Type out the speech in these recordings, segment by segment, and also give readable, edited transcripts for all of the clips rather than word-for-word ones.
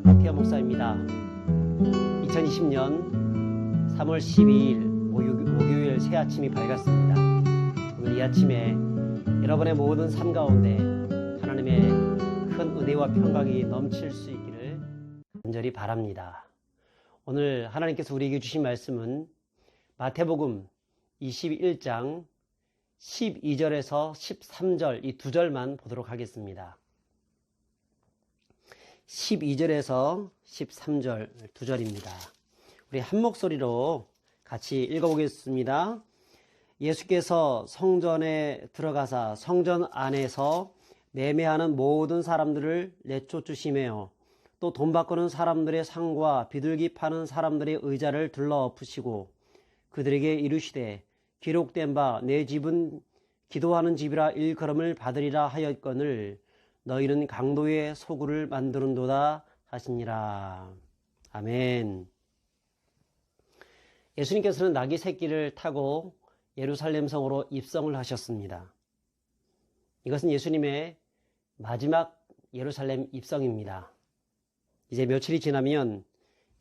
박태현 목사입니다. 2020년 3월 12일 목요일 새 아침이 밝았습니다. 오늘 이 아침에 여러분의 모든 삶 가운데 하나님의 큰 은혜와 평강이 넘칠 수 있기를 간절히 바랍니다. 오늘 하나님께서 우리에게 주신 말씀은 마태복음 21장 12절에서 13절 이 두 절만 보도록 하겠습니다. 12절에서 13절 두 절입니다. 우리 한 목소리로 같이 읽어보겠습니다. 예수께서 성전에 들어가사 성전 안에서 매매하는 모든 사람들을 내쫓으시며 또 돈 바꾸는 사람들의 상과 비둘기 파는 사람들의 의자를 둘러엎으시고 그들에게 이르시되 기록된 바 내 집은 기도하는 집이라 일컬음을 받으리라 하였거늘 너희는 강도의 소굴을 만드는도다 하시니라. 아멘. 예수님께서는 나귀 새끼를 타고 예루살렘 성으로 입성을 하셨습니다. 이것은 예수님의 마지막 예루살렘 입성입니다. 이제 며칠이 지나면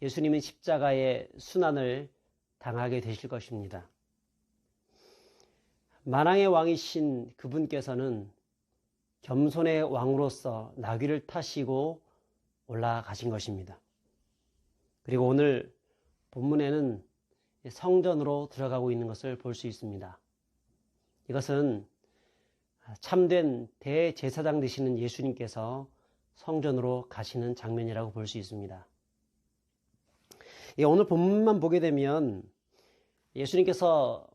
예수님은 십자가의 순환을 당하게 되실 것입니다. 만왕의 왕이신 그분께서는 겸손의 왕으로서 나귀를 타시고 올라가신 것입니다. 그리고 오늘 본문에는 성전으로 들어가고 있는 것을 볼 수 있습니다. 이것은 참된 대제사장 되시는 예수님께서 성전으로 가시는 장면이라고 볼 수 있습니다. 오늘 본문만 보게 되면 예수님께서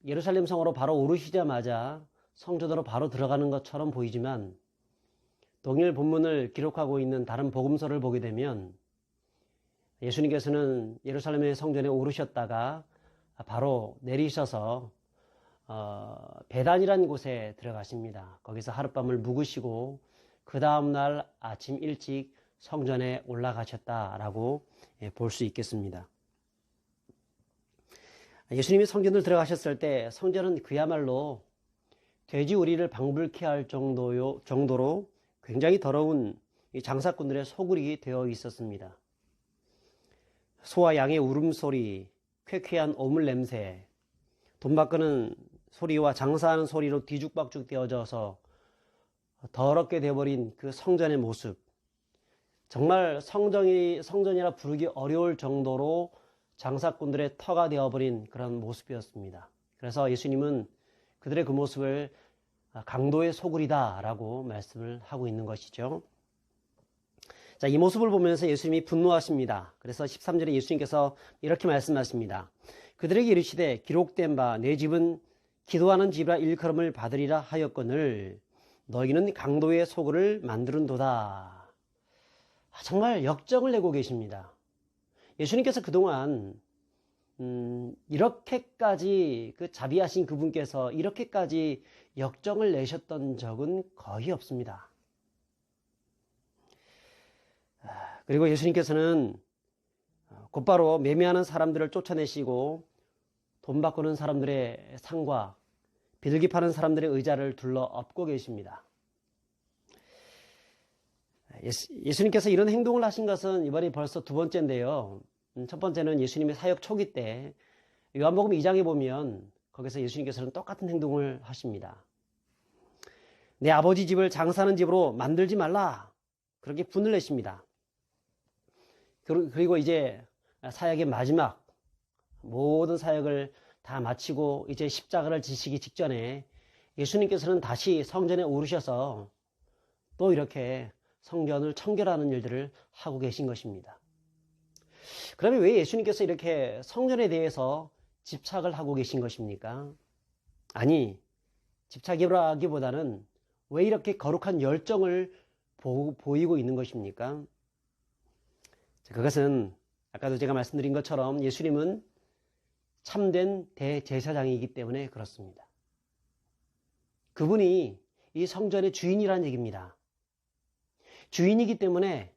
예루살렘 성으로 바로 오르시자마자 성전으로 바로 들어가는 것처럼 보이지만 동일 본문을 기록하고 있는 다른 복음서를 보게 되면 예수님께서는 예루살렘의 성전에 오르셨다가 바로 내리셔서 베단이라는 곳에 들어가십니다. 거기서 하룻밤을 묵으시고 그 다음날 아침 일찍 성전에 올라가셨다라고 볼 수 있겠습니다. 예수님이 성전을 들어가셨을 때 성전은 그야말로 돼지 우리를 방불케 할 정도로 굉장히 더러운 장사꾼들의 소굴이 되어 있었습니다. 소와 양의 울음소리, 쾌쾌한 오물 냄새, 돈 바꾸는 소리와 장사하는 소리로 뒤죽박죽 되어져서 더럽게 되어버린 그 성전의 모습, 정말 성전이라 부르기 어려울 정도로 장사꾼들의 터가 되어버린 그런 모습이었습니다. 그래서 예수님은 그들의 그 모습을 강도의 소굴이다 라고 말씀을 하고 있는 것이죠. 자, 이 모습을 보면서 예수님이 분노하십니다. 그래서 13절에 예수님께서 이렇게 말씀하십니다. 그들에게 이르시되 기록된 바 내 집은 기도하는 집이라 일컬음을 받으리라 하였거늘 너희는 강도의 소굴을 만드는도다. 정말 역정을 내고 계십니다. 예수님께서 그동안 이렇게까지 그 자비하신 그분께서 이렇게까지 역정을 내셨던 적은 거의 없습니다. 그리고 예수님께서는 곧바로 매매하는 사람들을 쫓아내시고 돈 바꾸는 사람들의 상과 비둘기 파는 사람들의 의자를 둘러 엎고 계십니다. 예수님께서 이런 행동을 하신 것은 이번이 벌써 두 번째인데요. 첫 번째는 예수님의 사역 초기 때 요한복음 2장에 보면 거기서 예수님께서는 똑같은 행동을 하십니다. 내 아버지 집을 장사하는 집으로 만들지 말라. 그렇게 분을 내십니다. 그리고 이제 사역의 마지막 모든 사역을 다 마치고 이제 십자가를 지시기 직전에 예수님께서는 다시 성전에 오르셔서 또 이렇게 성전을 청결하는 일들을 하고 계신 것입니다. 그러면 왜 예수님께서 이렇게 성전에 대해서 집착을 하고 계신 것입니까? 아니, 집착이라기보다는 왜 이렇게 거룩한 열정을 보이고 있는 것입니까? 그것은 아까도 제가 말씀드린 것처럼 예수님은 참된 대제사장이기 때문에 그렇습니다. 그분이 이 성전의 주인이라는 얘기입니다. 주인이기 때문에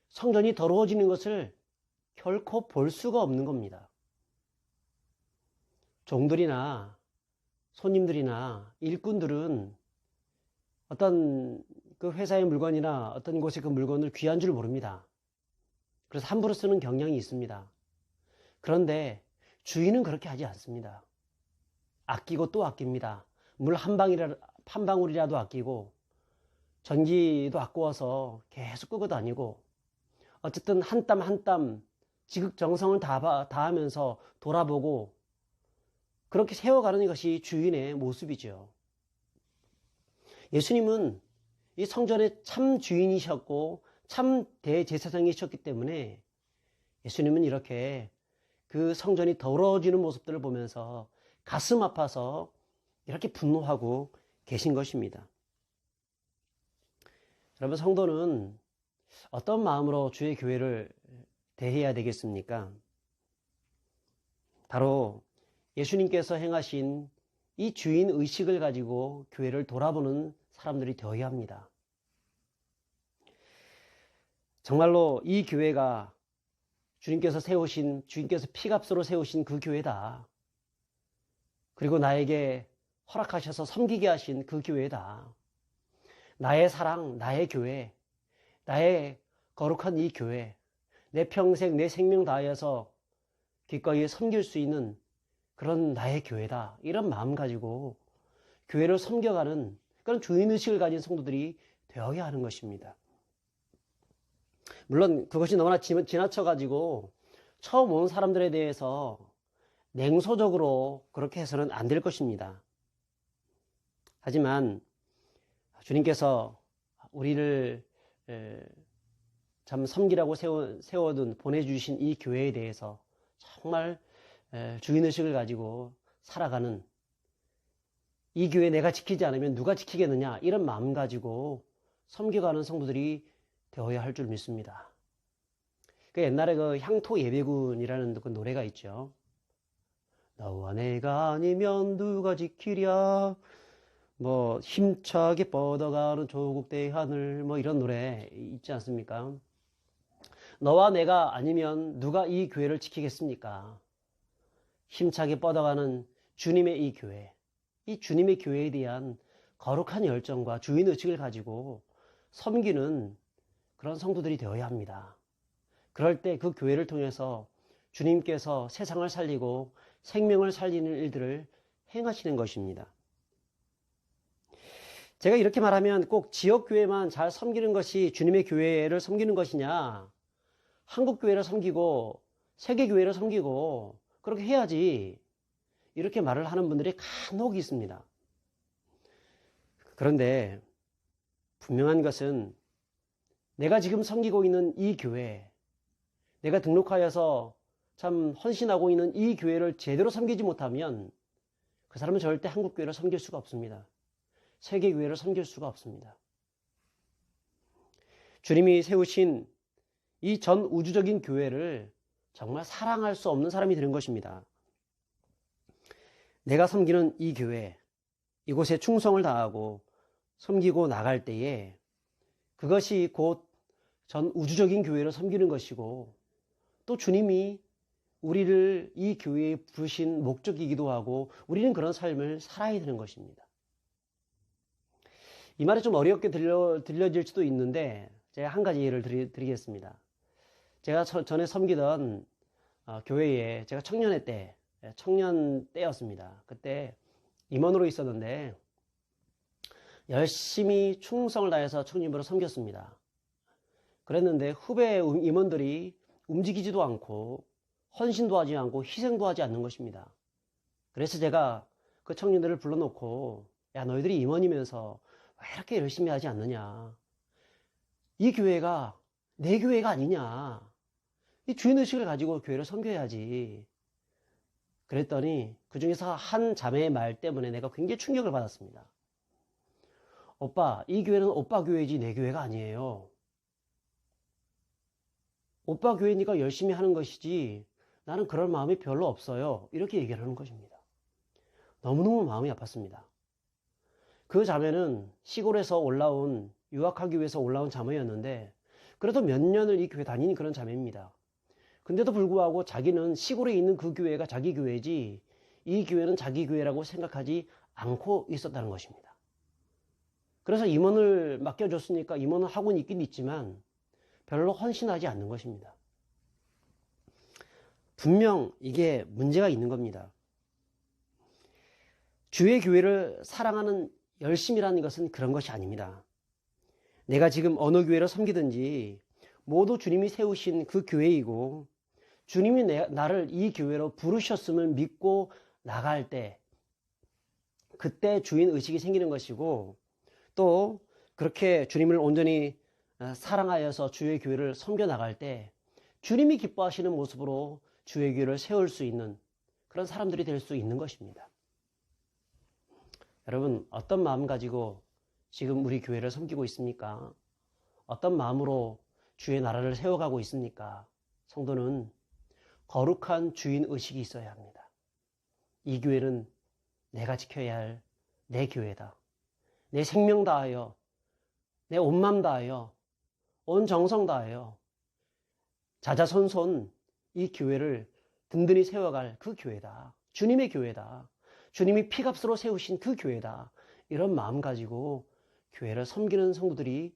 성전이 더러워지는 것을 결코 볼 수가 없는 겁니다. 종들이나 손님들이나 일꾼들은 어떤 그 회사의 물건이나 어떤 곳의 그 물건을 귀한 줄 모릅니다. 그래서 함부로 쓰는 경향이 있습니다. 그런데 주인은 그렇게 하지 않습니다. 아끼고 또 아낍니다. 물 한 방울이라도 아끼고 전기도 아까워서 계속 끄고 다니고 어쨌든 한 땀 한 땀 지극정성을 다하면서 돌아보고 그렇게 세워가는 것이 주인의 모습이죠. 예수님은 이 성전의 참 주인이셨고 참 대제사장이셨기 때문에 예수님은 이렇게 그 성전이 더러워지는 모습들을 보면서 가슴 아파서 이렇게 분노하고 계신 것입니다. 여러분, 성도는 어떤 마음으로 주의 교회를 대해야 되겠습니까? 바로 예수님께서 행하신 이 주인 의식을 가지고 교회를 돌아보는 사람들이 되어야 합니다. 정말로 이 교회가 주님께서 피값으로 세우신 그 교회다. 그리고 나에게 허락하셔서 섬기게 하신 그 교회다. 나의 사랑, 나의 교회, 나의 거룩한 이 교회, 내 평생 내 생명 다하여서 기꺼이 섬길 수 있는 그런 나의 교회다. 이런 마음 가지고 교회를 섬겨가는 그런 주인의식을 가진 성도들이 되어야 하는 것입니다. 물론 그것이 너무나 지나쳐가지고 처음 온 사람들에 대해서 냉소적으로 그렇게 해서는 안 될 것입니다. 하지만 주님께서 우리를 참 섬기라고 보내주신 이 교회에 대해서 정말 주인의식을 가지고 살아가는, 이 교회 내가 지키지 않으면 누가 지키겠느냐, 이런 마음 가지고 섬겨가는 성도들이 되어야 할 줄 믿습니다. 그 옛날에 그 향토 예배군이라는 그 노래가 있죠. 너와 내가 아니면 누가 지키랴, 뭐 힘차게 뻗어가는 조국대의 하늘, 뭐 이런 노래 있지 않습니까? 너와 내가 아니면 누가 이 교회를 지키겠습니까? 힘차게 뻗어가는 주님의 이 교회, 이 주님의 교회에 대한 거룩한 열정과 주인의식을 가지고 섬기는 그런 성도들이 되어야 합니다. 그럴 때 그 교회를 통해서 주님께서 세상을 살리고 생명을 살리는 일들을 행하시는 것입니다. 제가 이렇게 말하면 꼭 지역교회만 잘 섬기는 것이 주님의 교회를 섬기는 것이냐, 한국교회를 섬기고 세계교회를 섬기고 그렇게 해야지, 이렇게 말을 하는 분들이 간혹 있습니다. 그런데 분명한 것은 내가 지금 섬기고 있는 이 교회, 내가 등록하여서 참 헌신하고 있는 이 교회를 제대로 섬기지 못하면 그 사람은 절대 한국교회를 섬길 수가 없습니다. 세계교회를 섬길 수가 없습니다. 주님이 세우신 이 전 우주적인 교회를 정말 사랑할 수 없는 사람이 되는 것입니다. 내가 섬기는 이 교회, 이곳에 충성을 다하고 섬기고 나갈 때에 그것이 곧 전 우주적인 교회를 섬기는 것이고, 또 주님이 우리를 이 교회에 부르신 목적이기도 하고 우리는 그런 삶을 살아야 되는 것입니다. 이 말이 좀 어렵게 들려질 수도 있는데 제가 한 가지 예를 드리겠습니다. 제가 전에 섬기던 교회에 제가 청년 때였습니다. 그때 임원으로 있었는데 열심히 충성을 다해서 청년부로 섬겼습니다. 그랬는데 후배 임원들이 움직이지도 않고 헌신도 하지 않고 희생도 하지 않는 것입니다. 그래서 제가 그 청년들을 불러놓고, 야, 너희들이 임원이면서 왜 이렇게 열심히 하지 않느냐, 이 교회가 내 교회가 아니냐, 이 주인의식을 가지고 교회를 섬겨야지. 그랬더니 그 중에서 한 자매의 말 때문에 내가 굉장히 충격을 받았습니다. 오빠, 이 교회는 오빠 교회지 내 교회가 아니에요. 오빠 교회니까 열심히 하는 것이지 나는 그럴 마음이 별로 없어요. 이렇게 얘기를 하는 것입니다. 너무너무 마음이 아팠습니다. 그 자매는 시골에서 유학하기 위해서 올라온 자매였는데 그래도 몇 년을 이 교회 다니는 그런 자매입니다. 근데도 불구하고 자기는 시골에 있는 그 교회가 자기 교회지 이 교회는 자기 교회라고 생각하지 않고 있었다는 것입니다. 그래서 임원을 맡겨줬으니까 임원은 하고는 있긴 있지만 별로 헌신하지 않는 것입니다. 분명 이게 문제가 있는 겁니다. 주의 교회를 사랑하는 열심이라는 것은 그런 것이 아닙니다. 내가 지금 어느 교회를 섬기든지 모두 주님이 세우신 그 교회이고 주님이 나를 이 교회로 부르셨음을 믿고 나갈 때 그때 주인의식이 생기는 것이고 또 그렇게 주님을 온전히 사랑하여서 주의 교회를 섬겨 나갈 때 주님이 기뻐하시는 모습으로 주의 교회를 세울 수 있는 그런 사람들이 될 수 있는 것입니다. 여러분 어떤 마음 가지고 지금 우리 교회를 섬기고 있습니까? 어떤 마음으로 주의 나라를 세워가고 있습니까? 성도는 거룩한 주인의식이 있어야 합니다. 이 교회는 내가 지켜야 할 내 교회다. 내 생명 다하여, 내 온 맘 다하여, 온 정성 다하여 자자손손 이 교회를 든든히 세워갈 그 교회다. 주님의 교회다. 주님이 피값으로 세우신 그 교회다. 이런 마음 가지고 교회를 섬기는 성도들이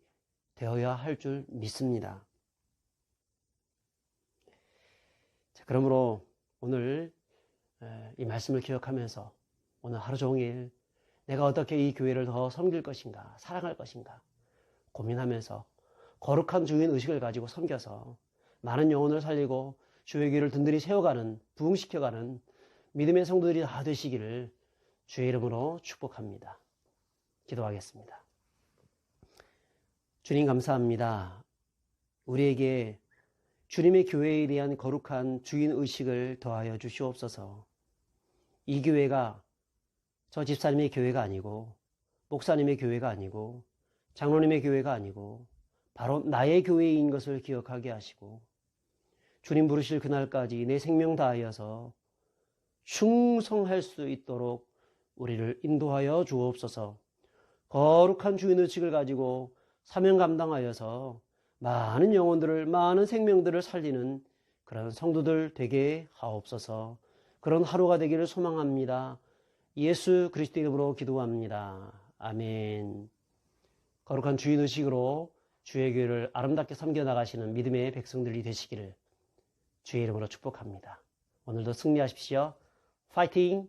되어야 할 줄 믿습니다. 자, 그러므로 오늘 이 말씀을 기억하면서 오늘 하루 종일 내가 어떻게 이 교회를 더 섬길 것인가, 사랑할 것인가 고민하면서 거룩한 주인의식을 가지고 섬겨서 많은 영혼을 살리고 주의 교회를 든든히 세워가는, 부흥시켜가는 믿음의 성도들이 다 되시기를 주의 이름으로 축복합니다. 기도하겠습니다. 주님 감사합니다. 우리에게 주님의 교회에 대한 거룩한 주인의식을 더하여 주시옵소서. 이 교회가 저 집사님의 교회가 아니고 목사님의 교회가 아니고 장로님의 교회가 아니고 바로 나의 교회인 것을 기억하게 하시고 주님 부르실 그날까지 내 생명 다하여서 충성할 수 있도록 우리를 인도하여 주옵소서. 거룩한 주인의식을 가지고 사명 감당하여서 많은 영혼들을, 많은 생명들을 살리는 그런 성도들 되게 하옵소서. 그런 하루가 되기를 소망합니다. 예수 그리스도의 이름으로 기도합니다. 아멘. 거룩한 주인의식으로 주의 교회를 아름답게 섬겨나가시는 믿음의 백성들이 되시기를 주의 이름으로 축복합니다. 오늘도 승리하십시오. 파이팅!